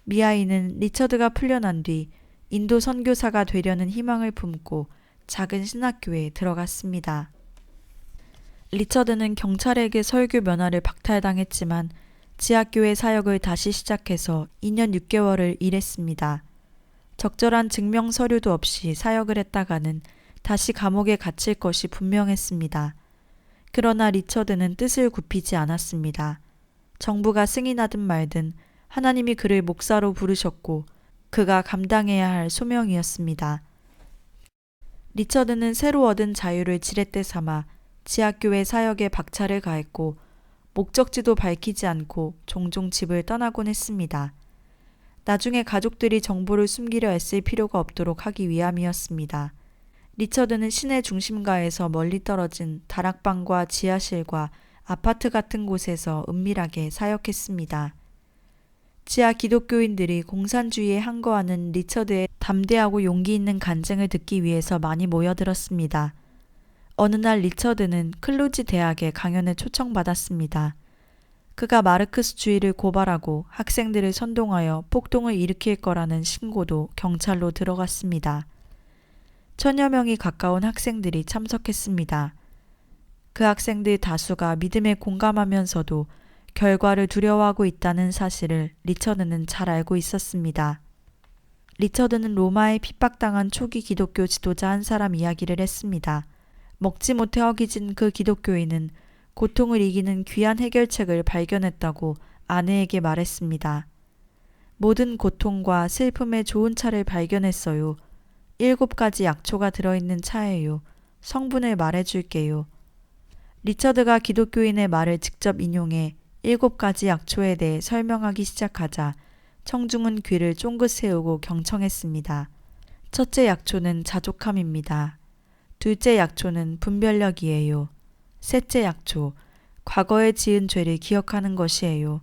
Speaker 1: 미아이는 리처드가 풀려난 뒤 인도 선교사가 되려는 희망을 품고 작은 신학교에 들어갔습니다. 리처드는 경찰에게 설교 면허를 박탈당했지만 지하교회 사역을 다시 시작해서 2년 6개월을 일했습니다. 적절한 증명 서류도 없이 사역을 했다가는 다시 감옥에 갇힐 것이 분명했습니다. 그러나 리처드는 뜻을 굽히지 않았습니다. 정부가 승인하든 말든 하나님이 그를 목사로 부르셨고 그가 감당해야 할 소명이었습니다. 리처드는 새로 얻은 자유를 지렛대 삼아 지하교회 사역에 박차를 가했고 목적지도 밝히지 않고 종종 집을 떠나곤 했습니다. 나중에 가족들이 정보를 숨기려 애쓸 필요가 없도록 하기 위함이었습니다. 리처드는 시내 중심가에서 멀리 떨어진 다락방과 지하실과 아파트 같은 곳에서 은밀하게 사역했습니다. 지하 기독교인들이 공산주의에 항거하는 리처드의 담대하고 용기 있는 간증을 듣기 위해서 많이 모여들었습니다. 어느 날 리처드는 클루지 대학에 강연을 초청받았습니다. 그가 마르크스주의를 고발하고 학생들을 선동하여 폭동을 일으킬 거라는 신고도 경찰로 들어갔습니다. 천여 명이 가까운 학생들이 참석했습니다. 그 학생들 다수가 믿음에 공감하면서도 결과를 두려워하고 있다는 사실을 리처드는 잘 알고 있었습니다. 리처드는 로마에 핍박당한 초기 기독교 지도자 한 사람 이야기를 했습니다. 먹지 못해 허기진 그 기독교인은 고통을 이기는 귀한 해결책을 발견했다고 아내에게 말했습니다. 모든 고통과 슬픔의 좋은 차를 발견했어요. 7가지 약초가 들어있는 차예요. 성분을 말해줄게요. 리처드가 기독교인의 말을 직접 인용해 7가지 약초에 대해 설명하기 시작하자 청중은 귀를 쫑긋 세우고 경청했습니다. 첫째 약초는 자족함입니다. 둘째 약초는 분별력이에요. 셋째 약초, 과거에 지은 죄를 기억하는 것이에요.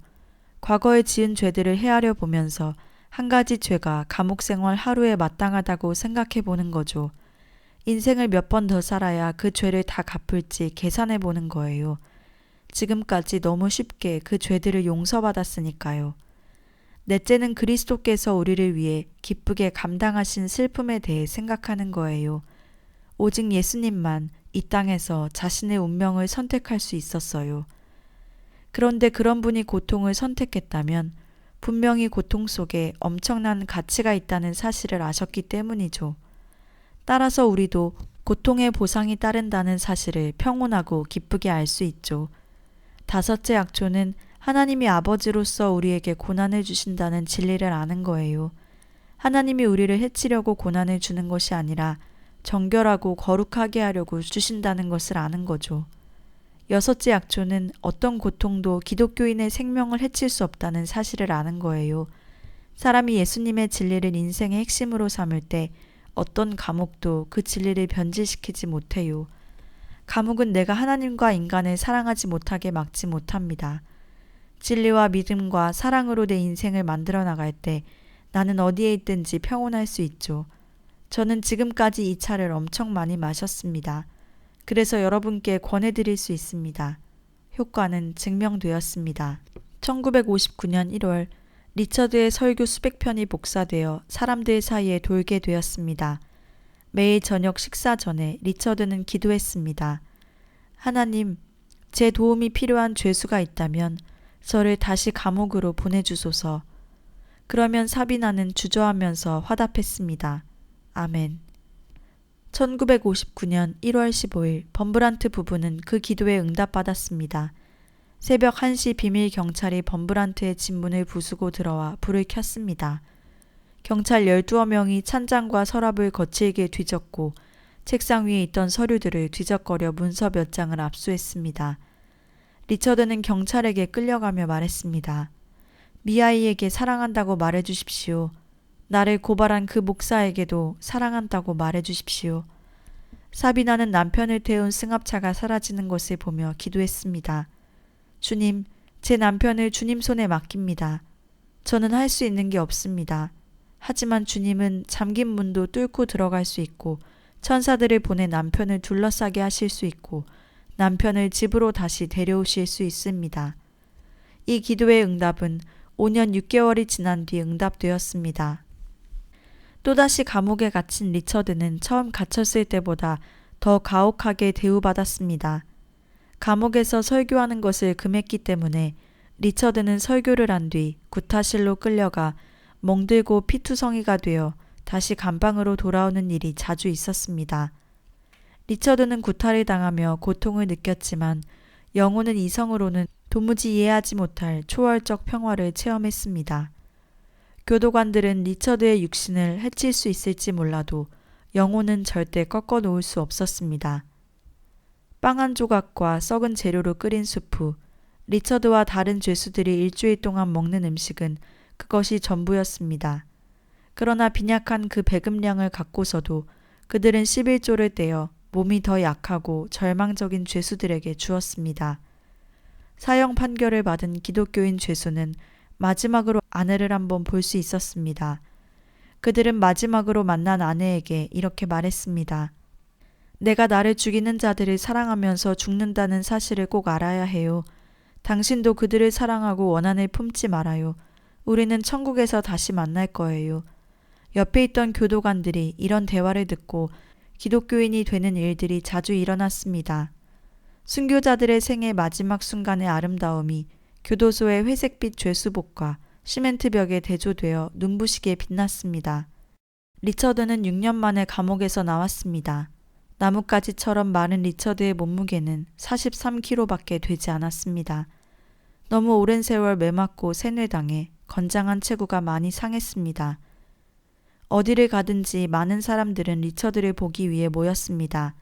Speaker 1: 과거에 지은 죄들을 헤아려 보면서 한 가지 죄가 감옥 생활 하루에 마땅하다고 생각해 보는 거죠. 인생을 몇 번 더 살아야 그 죄를 다 갚을지 계산해 보는 거예요. 지금까지 너무 쉽게 그 죄들을 용서받았으니까요. 넷째는 그리스도께서 우리를 위해 기쁘게 감당하신 슬픔에 대해 생각하는 거예요. 오직 예수님만 이 땅에서 자신의 운명을 선택할 수 있었어요. 그런데 그런 분이 고통을 선택했다면 분명히 고통 속에 엄청난 가치가 있다는 사실을 아셨기 때문이죠. 따라서 우리도 고통의 보상이 따른다는 사실을 평온하고 기쁘게 알 수 있죠. 다섯째 약초는 하나님이 아버지로서 우리에게 고난을 주신다는 진리를 아는 거예요. 하나님이 우리를 해치려고 고난을 주는 것이 아니라 정결하고 거룩하게 하려고 주신다는 것을 아는 거죠. 여섯째 약초는 어떤 고통도 기독교인의 생명을 해칠 수 없다는 사실을 아는 거예요. 사람이 예수님의 진리를 인생의 핵심으로 삼을 때 어떤 감옥도 그 진리를 변질시키지 못해요. 감옥은 내가 하나님과 인간을 사랑하지 못하게 막지 못합니다. 진리와 믿음과 사랑으로 내 인생을 만들어 나갈 때 나는 어디에 있든지 평온할 수 있죠. 저는 지금까지 이 차를 엄청 많이 마셨습니다. 그래서 여러분께 권해드릴 수 있습니다. 효과는 증명되었습니다. 1959년 1월 리처드의 설교 수백 편이 복사되어 사람들 사이에 돌게 되었습니다. 매일 저녁 식사 전에 리처드는 기도했습니다. 하나님, 제 도움이 필요한 죄수가 있다면 저를 다시 감옥으로 보내주소서. 그러면 사비나는 주저하면서 화답했습니다. 아멘. 1959년 1월 15일 범브란트 부부는 그 기도에 응답받았습니다. 새벽 1시 비밀 경찰이 범브란트의 집문을 부수고 들어와 불을 켰습니다. 경찰 12명이 찬장과 서랍을 거칠게 뒤졌고 책상 위에 있던 서류들을 뒤적거려 문서 몇 장을 압수했습니다. 리처드는 경찰에게 끌려가며 말했습니다. 미아이에게 사랑한다고 말해주십시오. 나를 고발한 그 목사에게도 사랑한다고 말해주십시오. 사비나는 남편을 태운 승합차가 사라지는 것을 보며 기도했습니다. 주님, 제 남편을 주님 손에 맡깁니다. 저는 할 수 있는 게 없습니다. 하지만 주님은 잠긴 문도 뚫고 들어갈 수 있고 천사들을 보내 남편을 둘러싸게 하실 수 있고 남편을 집으로 다시 데려오실 수 있습니다. 이 기도의 응답은 5년 6개월이 지난 뒤 응답되었습니다. 또다시 감옥에 갇힌 리처드는 처음 갇혔을 때보다 더 가혹하게 대우받았습니다. 감옥에서 설교하는 것을 금했기 때문에 리처드는 설교를 한 뒤 구타실로 끌려가 멍들고 피투성이가 되어 다시 감방으로 돌아오는 일이 자주 있었습니다. 리처드는 구타를 당하며 고통을 느꼈지만 영혼은 이성으로는 도무지 이해하지 못할 초월적 평화를 체험했습니다. 교도관들은 리처드의 육신을 해칠 수 있을지 몰라도 영혼은 절대 꺾어 놓을 수 없었습니다. 빵 한 조각과 썩은 재료로 끓인 수프, 리처드와 다른 죄수들이 일주일 동안 먹는 음식은 그것이 전부였습니다. 그러나 빈약한 그 배급량을 갖고서도 그들은 11조를 떼어 몸이 더 약하고 절망적인 죄수들에게 주었습니다. 사형 판결을 받은 기독교인 죄수는 마지막으로 아내를 한번 볼 수 있었습니다. 그들은 마지막으로 만난 아내에게 이렇게 말했습니다. 내가 나를 죽이는 자들을 사랑하면서 죽는다는 사실을 꼭 알아야 해요. 당신도 그들을 사랑하고 원한을 품지 말아요. 우리는 천국에서 다시 만날 거예요. 옆에 있던 교도관들이 이런 대화를 듣고 기독교인이 되는 일들이 자주 일어났습니다. 순교자들의 생애 마지막 순간의 아름다움이 교도소의 회색빛 죄수복과 시멘트 벽에 대조되어 눈부시게 빛났습니다. 리처드는 6년 만에 감옥에서 나왔습니다. 나뭇가지처럼 마른 리처드의 몸무게는 43kg밖에 되지 않았습니다. 너무 오랜 세월 매맞고 세뇌당해 건장한 체구가 많이 상했습니다. 어디를 가든지 많은 사람들은 리처드를 보기 위해 모였습니다.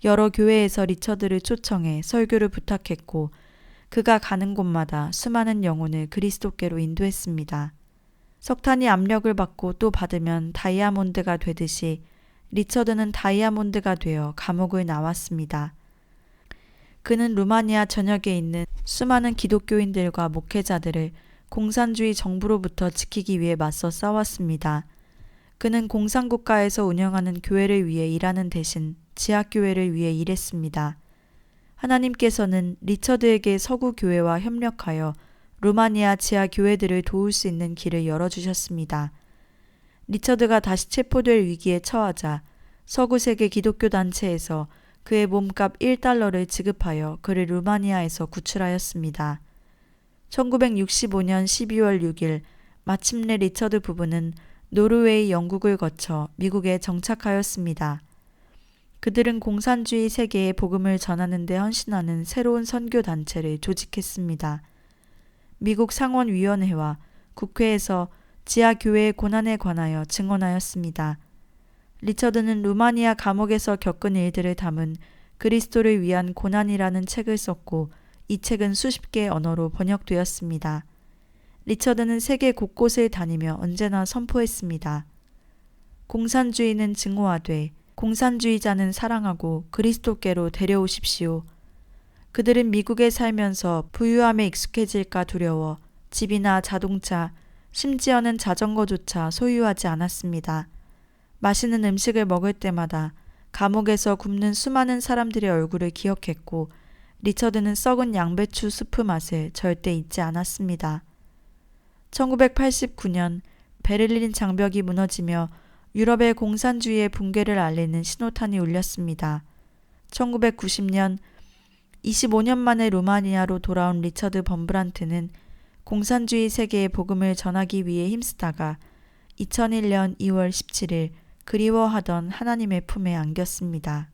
Speaker 1: 여러 교회에서 리처드를 초청해 설교를 부탁했고 그가 가는 곳마다 수많은 영혼을 그리스도께로 인도했습니다. 석탄이 압력을 받고 또 받으면 다이아몬드가 되듯이 리처드는 다이아몬드가 되어 감옥을 나왔습니다. 그는 루마니아 전역에 있는 수많은 기독교인들과 목회자들을 공산주의 정부로부터 지키기 위해 맞서 싸웠습니다. 그는 공산국가에서 운영하는 교회를 위해 일하는 대신 지하교회를 위해 일했습니다. 하나님께서는 리처드에게 서구 교회와 협력하여 루마니아 지하교회들을 도울 수 있는 길을 열어주셨습니다. 리처드가 다시 체포될 위기에 처하자 서구 세계 기독교 단체에서 그의 몸값 1달러를 지급하여 그를 루마니아에서 구출하였습니다. 1965년 12월 6일 마침내 리처드 부부는 노르웨이, 영국을 거쳐 미국에 정착하였습니다. 그들은 공산주의 세계에 복음을 전하는 데 헌신하는 새로운 선교 단체를 조직했습니다. 미국 상원위원회와 국회에서 지하교회의 고난에 관하여 증언하였습니다. 리처드는 루마니아 감옥에서 겪은 일들을 담은 그리스도를 위한 고난이라는 책을 썼고 이 책은 수십 개의 언어로 번역되었습니다. 리처드는 세계 곳곳을 다니며 언제나 선포했습니다. 공산주의는 증오하되 공산주의자는 사랑하고 그리스도께로 데려오십시오. 그들은 미국에 살면서 부유함에 익숙해질까 두려워 집이나 자동차, 심지어는 자전거조차 소유하지 않았습니다. 맛있는 음식을 먹을 때마다 감옥에서 굶는 수많은 사람들의 얼굴을 기억했고 리처드는 썩은 양배추 수프 맛을 절대 잊지 않았습니다. 1989년 베를린 장벽이 무너지며 유럽의 공산주의의 붕괴를 알리는 신호탄이 울렸습니다. 1990년 25년 만에 루마니아로 돌아온 리처드 범브란트는 공산주의 세계의 복음을 전하기 위해 힘쓰다가 2001년 2월 17일 그리워하던 하나님의 품에 안겼습니다.